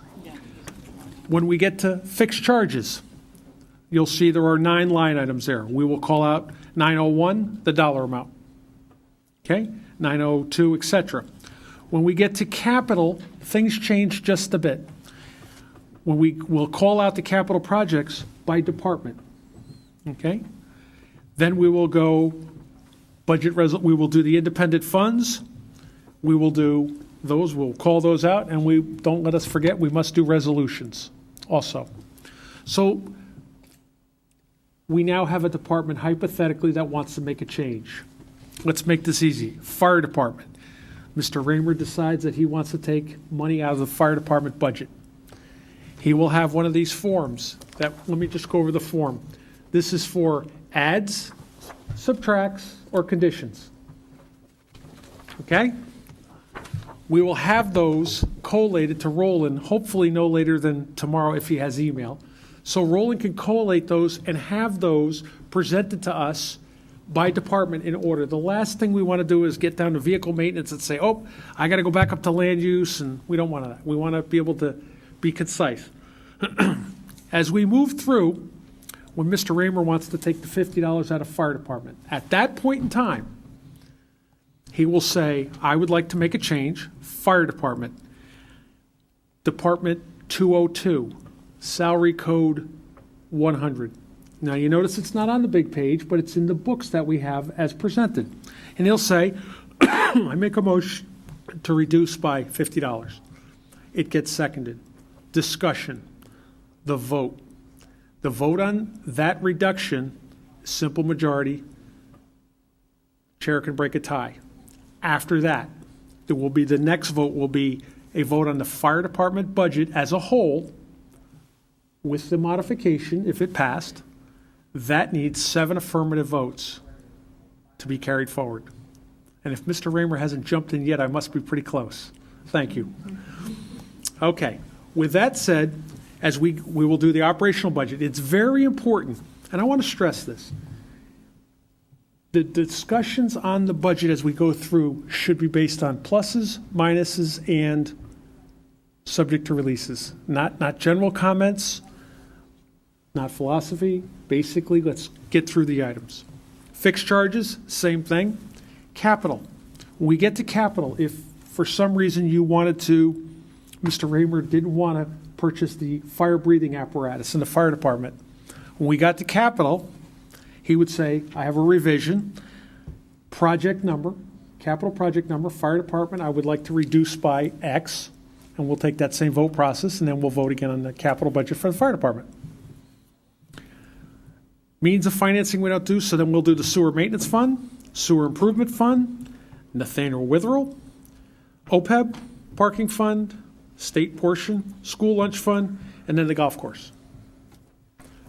When we get to fixed charges, you'll see there are 9 line items there. We will call out 901, the dollar amount. Okay? 902, et cetera. When we get to capital, things change just a bit. When we will call out the capital projects by department. Okay? Then we will go we will do the independent funds. We will do those, we'll call those out, and don't let us forget, we must do resolutions also. So we now have a department hypothetically that wants to make a change. Let's make this easy. Fire department. Mr. Raymer decides that he wants to take money out of the fire department budget. He will have one of these forms let me just go over the form. This is for adds, subtracts, or conditions. Okay? We will have those collated to Roland, hopefully no later than tomorrow if he has email. So Roland can collate those and have those presented to us by department in order. The last thing we want to do is get down to vehicle maintenance and say, oh, I got to go back up to land use, and we don't want that. We want to be able to be concise. As we move through, when Mr. Raymer wants to take the $50 out of fire department, at that point in time, he will say, I would like to make a change, fire department, Department 202, salary code 100. Now, you notice it's not on the big page, but it's in the books that we have as presented. And he'll say, I make a motion to reduce by $50. It gets seconded. Discussion. The vote. The vote on that reduction, simple majority, chair can break a tie. After that, there will be, the next vote will be a vote on the fire department budget as a whole with the modification, if it passed. That needs 7 affirmative votes to be carried forward. And if Mr. Raymer hasn't jumped in yet, I must be pretty close. Thank you. Okay. With that said, as we will do the operational budget, it's very important, and I want to stress this. The discussions on the budget as we go through should be based on pluses, minuses, and subject to releases. Not general comments, not philosophy. Basically, let's get through the items. Fixed charges, same thing. Capital. When we get to capital, if for some reason you wanted to, Mr. Raymer didn't want to purchase the fire breathing apparatus in the fire department. When we got to capital, he would say, I have a revision, project number, capital project number, fire department, I would like to reduce by X, and we'll take that same vote process, and then we'll vote again on the capital budget for the fire department. Means of financing we don't do, so then we'll do the sewer maintenance fund, sewer improvement fund, Nathaniel Witherell, OPEB, parking fund, state portion, school lunch fund, and then the golf course.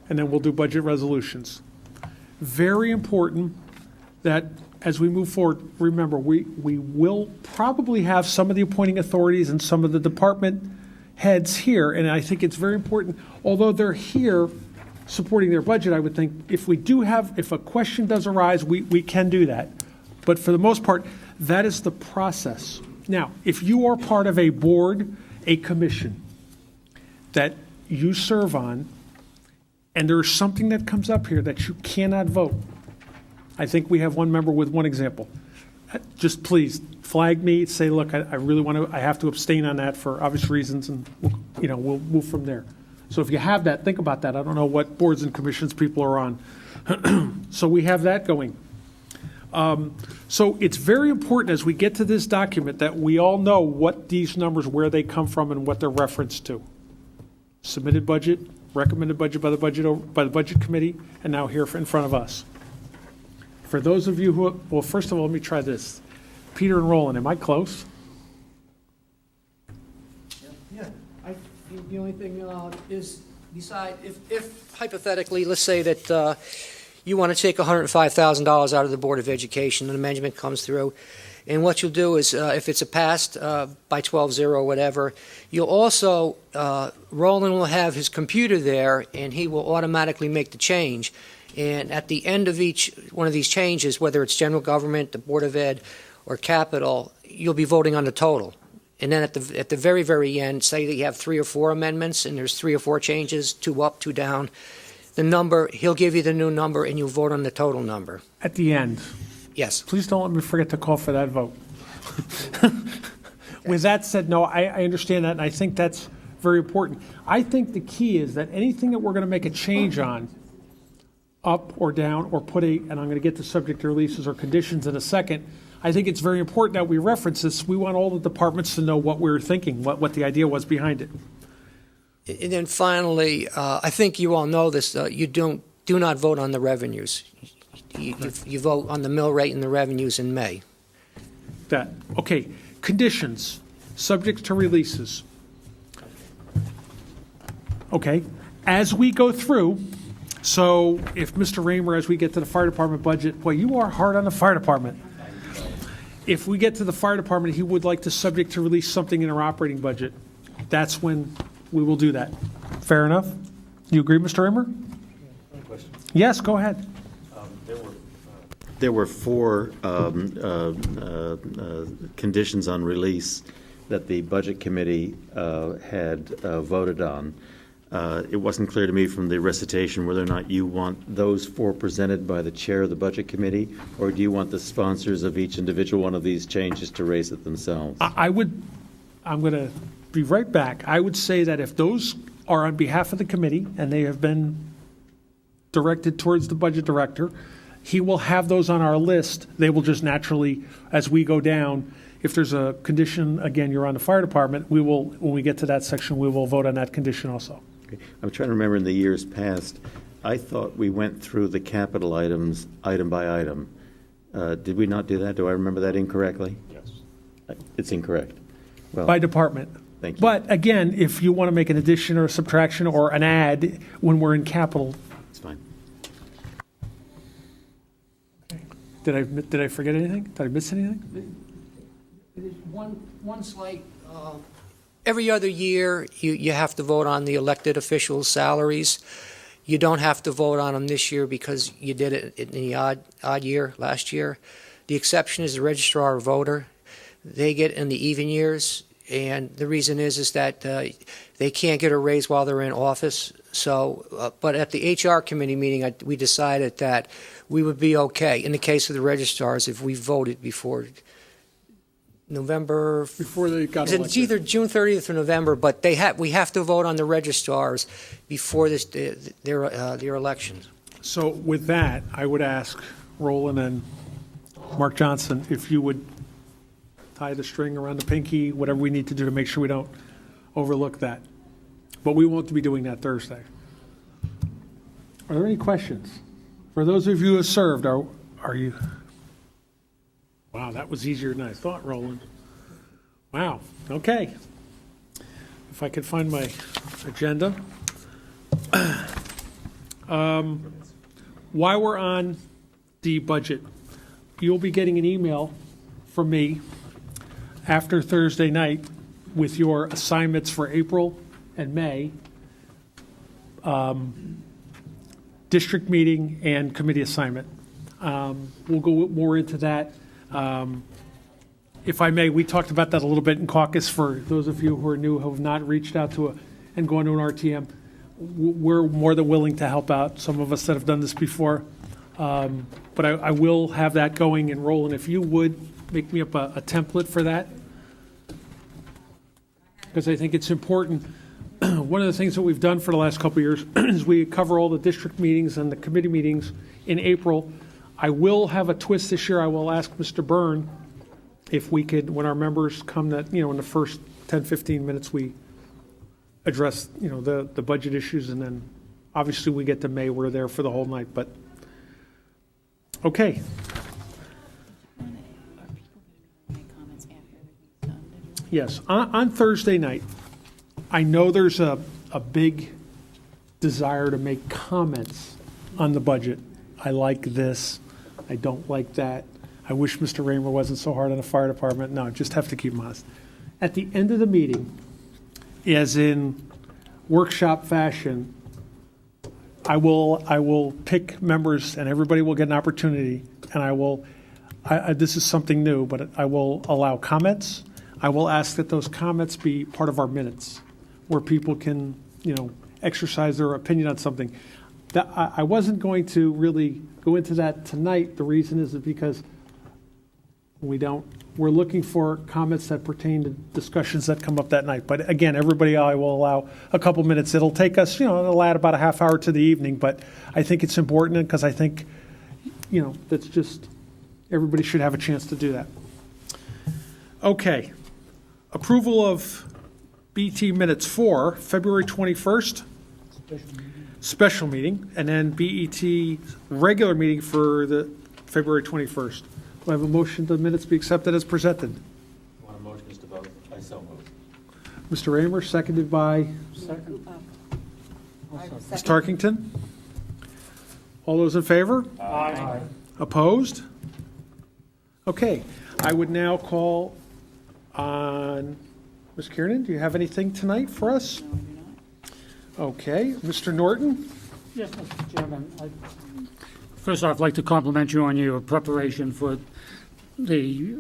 And then we'll do budget resolutions. Very important that as we move forward, remember, we will probably have some of the appointing authorities and some of the department heads here, and I think it's very important, although they're here supporting their budget, I would think if a question does arise, we can do that. But for the most part, that is the process. Now, if you are part of a board, a commission that you serve on, and there's something that comes up here that you cannot vote, I think we have one member with one example. Just please flag me, say, look, I really want to, I have to abstain on that for obvious reasons, and we'll move from there. So if you have that, think about that. I don't know what boards and commissions people are on. So we have that going. So it's very important as we get to this document that we all know what these numbers, where they come from and what they're referenced to. Submitted budget, recommended budget by the budget committee, and now here in front of us. For those of you who, well, first of all, let me try this. Peter and Roland, am I close?
Yeah, the only thing is, beside, if hypothetically, let's say that you want to take $105,000 out of the Board of Education, an amendment comes through, and what you'll do is, if it's a passed by 12-0 or whatever, you'll also, Roland will have his computer there, and he will automatically make the change. And at the end of each one of these changes, whether it's general government, the Board of Ed, or capital, you'll be voting on the total. And then at the very, very end, say that you have 3 or 4 amendments, and there's 3 or 4 changes, 2 up, 2 down, the number, he'll give you the new number, and you vote on the total number.
At the end.
Yes.
Please don't let me forget to call for that vote. With that said, no, I understand that, and I think that's very important. I think the key is that anything that we're going to make a change on, up or down, or and I'm going to get to subject to releases or conditions in a second, I think it's very important that we reference this. We want all the departments to know what we're thinking, what the idea was behind it.
And then finally, I think you all know this, you do not vote on the revenues. You vote on the mill rate and the revenues in May.
Okay, conditions, subject to releases. Okay, as we go through, so if Mr. Raymer, as we get to the fire department budget, boy, you are hard on the fire department. If we get to the fire department, he would like to subject to release something in our operating budget. That's when we will do that. Fair enough? You agree, Mr. Raymer? Yes, go ahead.
There were 4 conditions on release that the Budget Committee had voted on. It wasn't clear to me from the recitation whether or not you want those 4 presented by the chair of the Budget Committee, or do you want the sponsors of each individual one of these changes to raise it themselves?
I'm going to be right back. I would say that if those are on behalf of the committee and they have been directed towards the budget director, he will have those on our list. They will just naturally, as we go down, if there's a condition, again, you're on the fire department, we will, when we get to that section, we will vote on that condition also.
Okay. I'm trying to remember in the years past, I thought we went through the capital items item by item. Did we not do that? Do I remember that incorrectly? Yes. It's incorrect. Well,
By department.
thank you.
But again, if you want to make an addition or a subtraction or an add when we're in capital,
It's fine.
did I forget anything? Did I miss anything?
There's one slight, every other year, you have to vote on the elected officials' salaries. You don't have to vote on them this year because you did it in the odd year last year. The exception is the registrar or voter. They get in the even years, and the reason is that they can't get a raise while they're in office. So, but at the HR committee meeting, we decided that we would be okay in the case of the registrars if we voted before November.
Before they got
It's
elected.
either June 30th or November, but we have to vote on the registrars before their elections.
So with that, I would ask Roland and Mark Johnson if you would tie the string around the pinky, whatever we need to do to make sure we don't overlook that. But we won't be doing that Thursday. Are there any questions? For those of you who have served, are you? Wow, that was easier than I thought, Roland. Wow, okay. If I could find my agenda. While we're on the budget, you'll be getting an email from me after Thursday night with your assignments for April and May, district meeting and committee assignment. We'll go more into that. If I may, we talked about that a little bit in caucus. For those of you who are new, who have not reached out to and gone to an RTM, we're more than willing to help out. Some of us that have done this before. But I will have that going and rolling. If you would make me up a template for that, because I think it's important. One of the things that we've done for the last couple of years is we cover all the district meetings and the committee meetings in April. I will have a twist this year. I will ask Mr. Byrne if we could, when our members come, that, in the first 10, 15 minutes, we address, the budget issues, and then obviously we get to May, we're there for the whole night. But Okay. Yes, on Thursday night, I know there's a big desire to make comments on the budget. I like this, I don't like that. I wish Mr. Raymer wasn't so hard on the fire department. No, just have to keep him honest. At the end of the meeting, as in workshop fashion, I will pick members and everybody will get an opportunity, and this is something new, but I will allow comments. I will ask that those comments be part of our minutes, where people can, exercise their opinion on something. I wasn't going to really go into that tonight. The reason is because we're looking for comments that pertain to discussions that come up that night. But again, everybody, I will allow a couple minutes. It'll take us, it'll add about a half hour to the evening, but I think it's important because I think, that's just, everybody should have a chance to do that. Okay. Approval of BT minutes for February 21st, special meeting, and then BET regular meeting for the February 21st. Do I have a motion the minutes be accepted as presented?
You want a motion to vote? I so move.
Mr. Raymer, seconded by Ms. Tarkington. All those in favor?
Aye.
Opposed? Okay, I would now call on Ms. Kiernan. Do you have anything tonight for us?
No, I do not.
Okay, Mr. Norton?
Yes, Mr. Chairman. First off, I'd like to compliment you on your preparation for the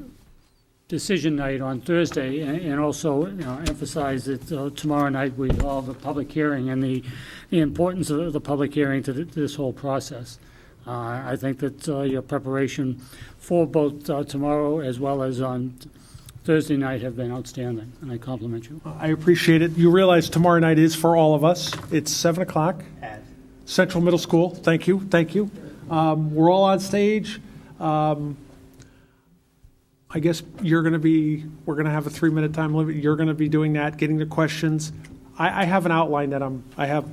decision night on Thursday, and also emphasize that tomorrow night we have a public hearing and the importance of the public hearing to this whole process. I think that your preparation for both tomorrow as well as on Thursday night have been outstanding, and I compliment you.
I appreciate it. You realize tomorrow night is for all of us. It's 7 o'clock. At Central Middle School. Thank you. Thank you. We're all on stage. I guess we're going to have a 3-minute time limit. You're going to be doing that, getting the questions. I have an outline that I have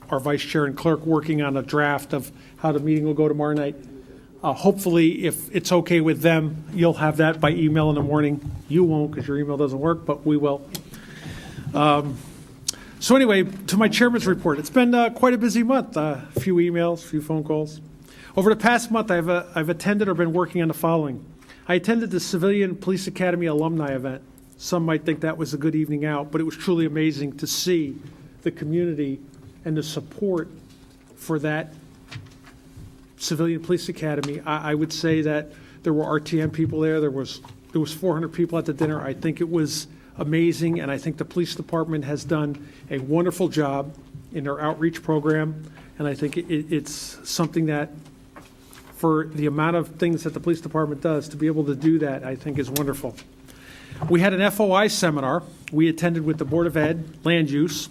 our vice chair and clerk working on a draft of how the meeting will go tomorrow night. Hopefully, if it's okay with them, you'll have that by email in the morning. You won't because your email doesn't work, but we will. So anyway, to my chairman's report. It's been quite a busy month. A few emails, a few phone calls. Over the past month, I've attended or been working on the following. I attended the Civilian Police Academy alumni event. Some might think that was a good evening out, but it was truly amazing to see the community and the support for that Civilian Police Academy. I would say that there were RTM people there. There was 400 people at the dinner. I think it was amazing, and I think the police department has done a wonderful job in their outreach program, and I think it's something that, for the amount of things that the police department does, to be able to do that, I think is wonderful. We had an FOI seminar we attended with the Board of Ed, land use.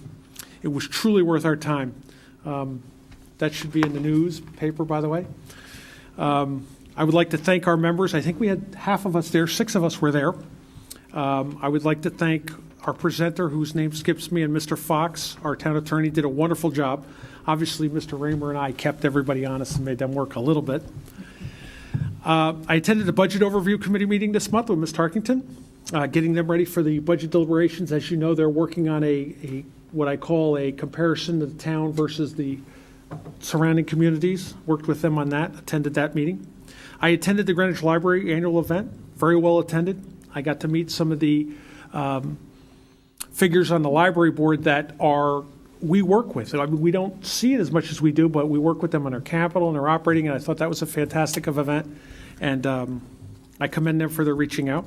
It was truly worth our time. That should be in the newspaper, by the way. I would like to thank our members. I think we had half of us there, 6 of us were there. I would like to thank our presenter, whose name skips me, and Mr. Fox, our town attorney, did a wonderful job. Obviously, Mr. Raymer and I kept everybody honest and made them work a little bit. I attended the Budget Overview Committee meeting this month with Ms. Tarkington, getting them ready for the budget deliberations. As you know, they're working on a what I call a comparison of the town versus the surrounding communities. Worked with them on that, attended that meeting. I attended the Greenwich Library annual event, very well attended. I got to meet some of the figures on the library board that we work with. I mean, we don't see it as much as we do, but we work with them on their capital and their operating, and I thought that was a fantastic event, and I commend them for their reaching out.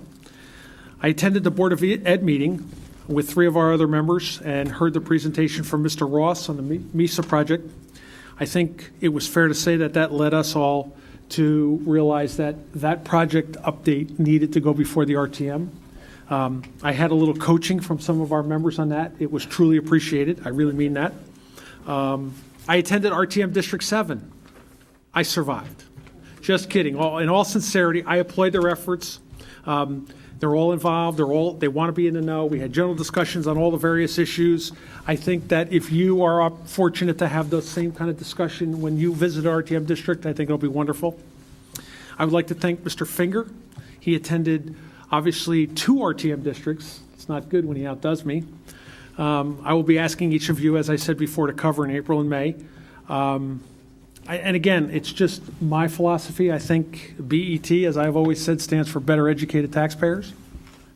I attended the Board of Ed meeting with 3 of our other members and heard the presentation from Mr. Ross on the MISA project. I think it was fair to say that led us all to realize that project update needed to go before the RTM. I had a little coaching from some of our members on that. It was truly appreciated. I really mean that. I attended RTM District 7. I survived. Just kidding. In all sincerity, I applaud their efforts. They're all involved. They want to be in the know. We had general discussions on all the various issues. I think that if you are fortunate to have the same kind of discussion when you visit RTM District, I think it'll be wonderful. I would like to thank Mr. Finger. He attended, obviously, 2 RTM districts. It's not good when he outdoes me. I will be asking each of you, as I said before, to cover in April and May. And again, it's just my philosophy. I think BET, as I've always said, stands for Better Educated Taxpayers.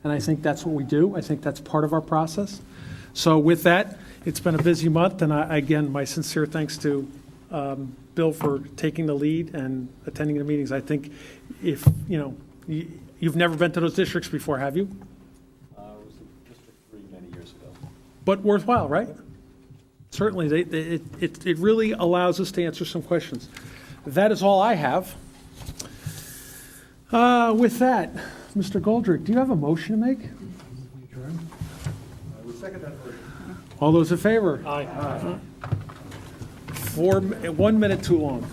And I think that's what we do. I think that's part of our process. So with that, it's been a busy month. And again, my sincere thanks to Bill for taking the lead and attending the meetings. I think if, you've never been to those districts before, have you?
It was District 3 many years ago.
But worthwhile, right? Certainly, it really allows us to answer some questions. That is all I have. With that, Mr. Goldrick, do you have a motion to make?
I would second that motion.
All those in favor?
Aye.
1 minute too long.